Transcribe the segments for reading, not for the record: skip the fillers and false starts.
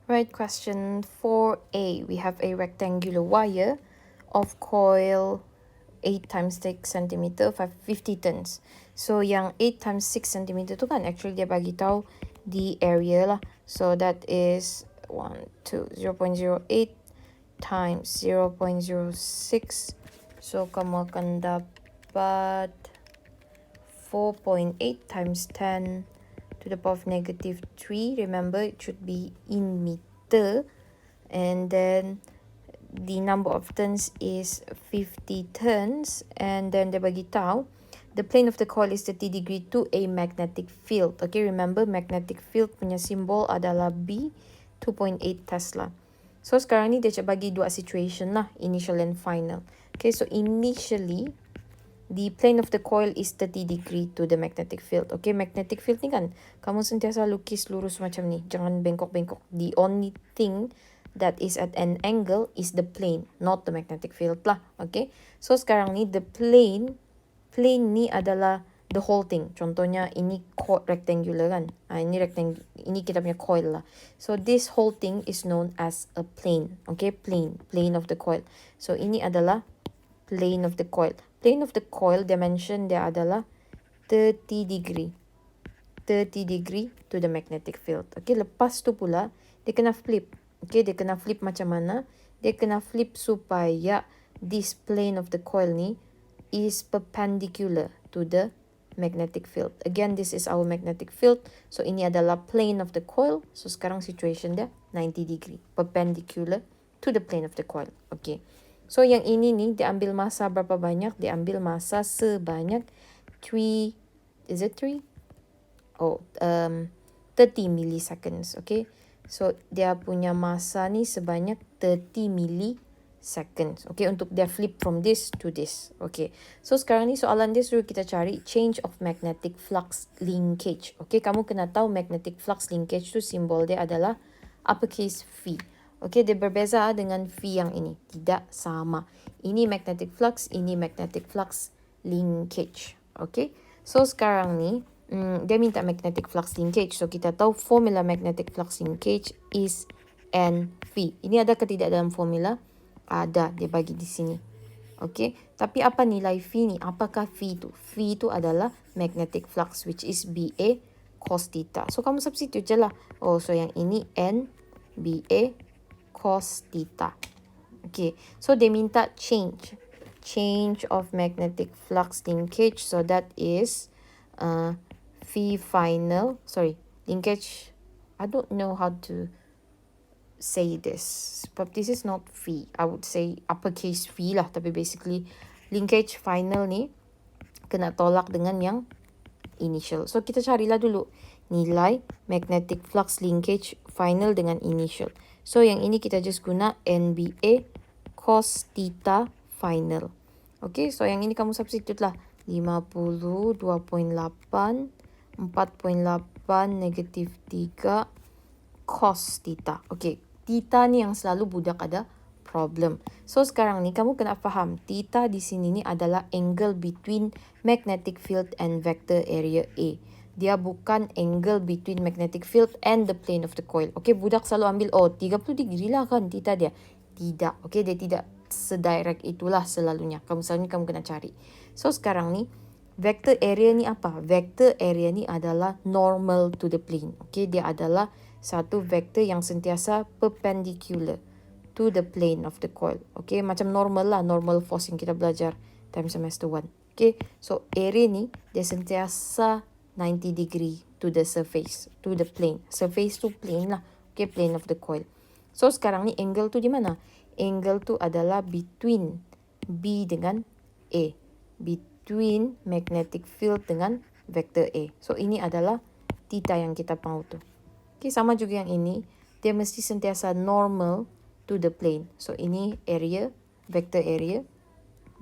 Right, question 4a. We have a rectangular wire of coil 8 times 6 centimeter, 50 turns. So yang 8 times 6 centimeter tu kan actually dia bagi tahu the area lah. So that is 0.08 times 0.06. So kamu akan dapat 4.8 times 10 to the power of -3. Remember, it should be in meter. And then the number of turns is 50 turns. And then dia bagi tahu the plane of the coil is 30 degree to a magnetic field. Okay, remember magnetic field punya simbol adalah B, 2.8 Tesla. So sekarang ni dia bagi dua situation lah, initial and final. Okay, so initially the plane of the coil is 30 degree to the magnetic field. Okay, magnetic field ni kan, kamu sentiasa lukis lurus macam ni. Jangan bengkok-bengkok. The only thing that is at an angle is the plane, not the magnetic field lah. Okay, so sekarang ni the plane ni adalah the whole thing. Contohnya ini rectangular kan. Ini kita punya coil lah. So this whole thing is known as a plane. Okay, plane of the coil. So ini adalah plane of the coil. Plane of the coil dimension dia adalah 30 degree. 30 degree to the magnetic field. Okay, lepas tu pula dia kena flip. Okay, dia kena flip macam mana? Dia kena flip supaya this plane of the coil ni is perpendicular to the magnetic field. Again, this is our magnetic field. So ini adalah plane of the coil. So sekarang situation dia 90 degree. Perpendicular to the plane of the coil. Okay. So yang ini ni dia ambil masa berapa banyak? Dia ambil masa sebanyak 3, is it 3? 30 milliseconds, okay? So dia punya masa ni sebanyak 30 milliseconds, okay? Untuk dia flip from this to this, okay? So sekarang ni soalan dia suruh kita cari change of magnetic flux linkage, okay? Kamu kena tahu magnetic flux linkage tu simbol dia adalah uppercase V. Okay, dia berbeza dengan V yang ini. Tidak sama. Ini magnetic flux, ini magnetic flux linkage. Okay, so sekarang ni, dia minta magnetic flux linkage. So kita tahu formula magnetic flux linkage is NV. Ini ada ke tidak dalam formula? Ada, dia bagi di sini. Okay, tapi apa nilai V ni? Apakah V tu? V tu adalah magnetic flux, which is BA cos theta. So kamu substitute je lah. Oh, so yang ini N BA cos theta. Okay, so they minta change of magnetic flux linkage. So that is V final, linkage. I don't know how to say this, but this is not V. I would say uppercase V lah, tapi basically linkage final ni kena tolak dengan yang initial. So kita carilah dulu nilai magnetic flux linkage final dengan initial. So yang ini kita just guna NBA cos theta final. Okay, so yang ini kamu substitute lah. 50, 2.8, 4.8, -3 cos theta. Okay, theta ni yang selalu budak ada problem. So sekarang ni kamu kena faham theta di sini ni adalah angle between magnetic field and vector area A. Dia bukan angle between magnetic field and the plane of the coil. Okay, budak selalu ambil 30 degree lah kan theta dia. Tidak. Okay, dia tidak sedirect itulah selalunya. Selalunya kamu kena cari. So sekarang ni vector area ni apa? Vector area ni adalah normal to the plane. Okay, dia adalah satu vector yang sentiasa perpendicular to the plane of the coil. Okay, macam normal lah, normal force yang kita belajar time semester 1. Okay, so area ni dia sentiasa 90 degree to the surface, to the plane. Surface tu plane lah. Okay, plane of the coil. So sekarang ni angle tu di mana? Angle tu adalah between B dengan A. Between magnetic field dengan vector A. So ini adalah theta yang kita mahu tu. Okay, sama juga yang ini. Dia mesti sentiasa normal to the plane. So ini area, vector area,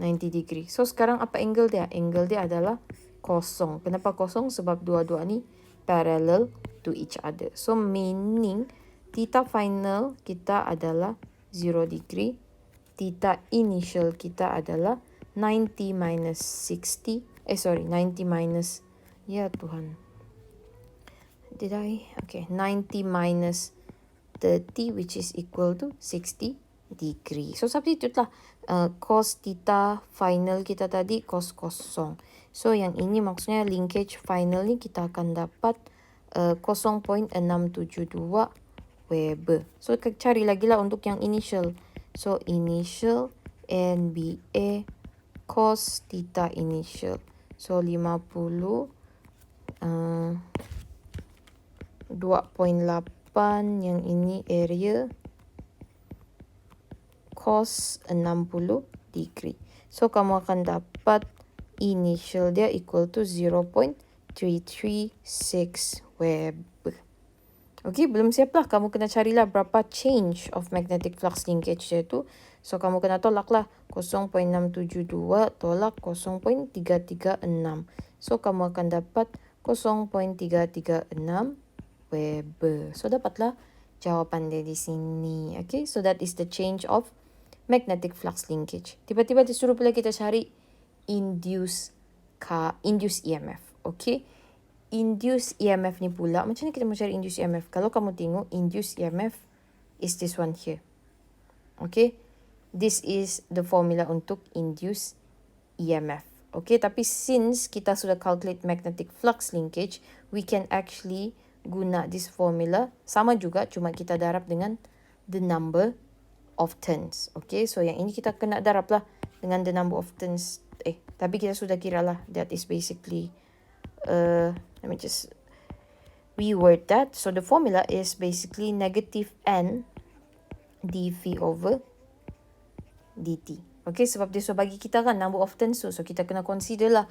90 degree. So sekarang apa angle dia? Angle dia adalah kosong. Kenapa kosong? Sebab dua-dua ni parallel to each other. So meaning theta final kita adalah 0 degree. Theta initial kita adalah 90 minus 60. 90 minus, ya Tuhan. Did I? Okay, 90 minus 30 which is equal to 60 degree. So substitute lah. Cos theta final kita tadi cos kosong. So yang ini maksudnya linkage final ni kita akan dapat 0.672 Weber. So cari lagi lah untuk yang initial. So initial NBA cos theta initial. So 50 2.8 yang ini area cos 60 degree. So kamu akan dapat initial dia equal to 0.336 Weber. Okay, belum siap lah. Kamu kena carilah berapa change of magnetic flux linkage dia tu. So kamu kena tolak lah 0.672 tolak 0.336. So kamu akan dapat 0.336 Weber. So dapatlah jawapan dia di sini. Okay, so that is the change of magnetic flux linkage. Tiba-tiba disuruh pula kita cari induce EMF. Okay, induce EMF ni pula, macam mana kita mau cari induce EMF? Kalau kamu tengok, induce EMF is this one here. Okay, this is the formula untuk induce EMF. Okay, tapi since kita sudah calculate magnetic flux linkage, we can actually guna this formula. Sama juga, cuma kita darab dengan the number of turns. Okay, so yang ini kita kena darab lah dengan the number of turns. Tapi kita sudah kira lah. That is basically, let me just reword that. So the formula is basically negative N dV over dt. Okay, sebab dia so bagi kita kan number of turns tu. So kita kena consider lah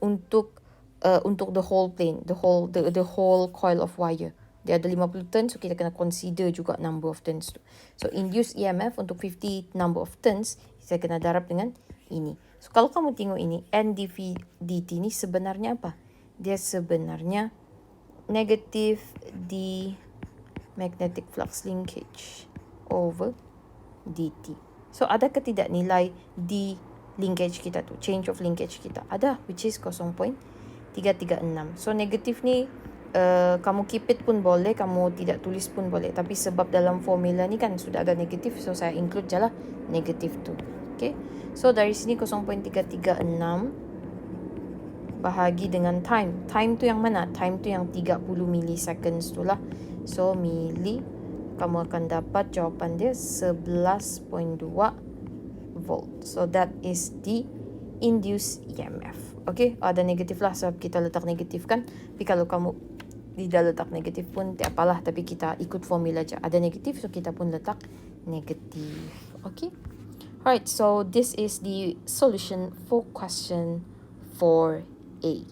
untuk the whole plane, the whole coil of wire. Dia ada 50 turns, so kita kena consider juga number of turns tu. So induced EMF untuk 50 number of turns, kita kena darab dengan ini. So kalau kamu tengok ini, N dV dt ni sebenarnya apa? Dia sebenarnya negative D magnetic flux linkage over dt. So adakah tidak nilai D linkage kita tu, change of linkage kita? Ada, which is 0.336. So negatif ni kamu keep it pun boleh, kamu tidak tulis pun boleh. Tapi sebab dalam formula ni kan sudah ada negatif, so saya include je lah negatif tu. Okay, so dari sini 0.336 bahagi dengan time. Time tu yang mana? Time tu yang 30 milliseconds tu lah. So milli, kamu akan dapat jawapan dia 11.2 volt. So that is the induced EMF. Okay, ada negatif lah sebab kita letak negatif kan. Tapi kalau kamu tidak letak negatif pun tak apalah. Tapi kita ikut formula je. Ada negatif, so kita pun letak negatif. Okay. Alright, so this is the solution for question 4A.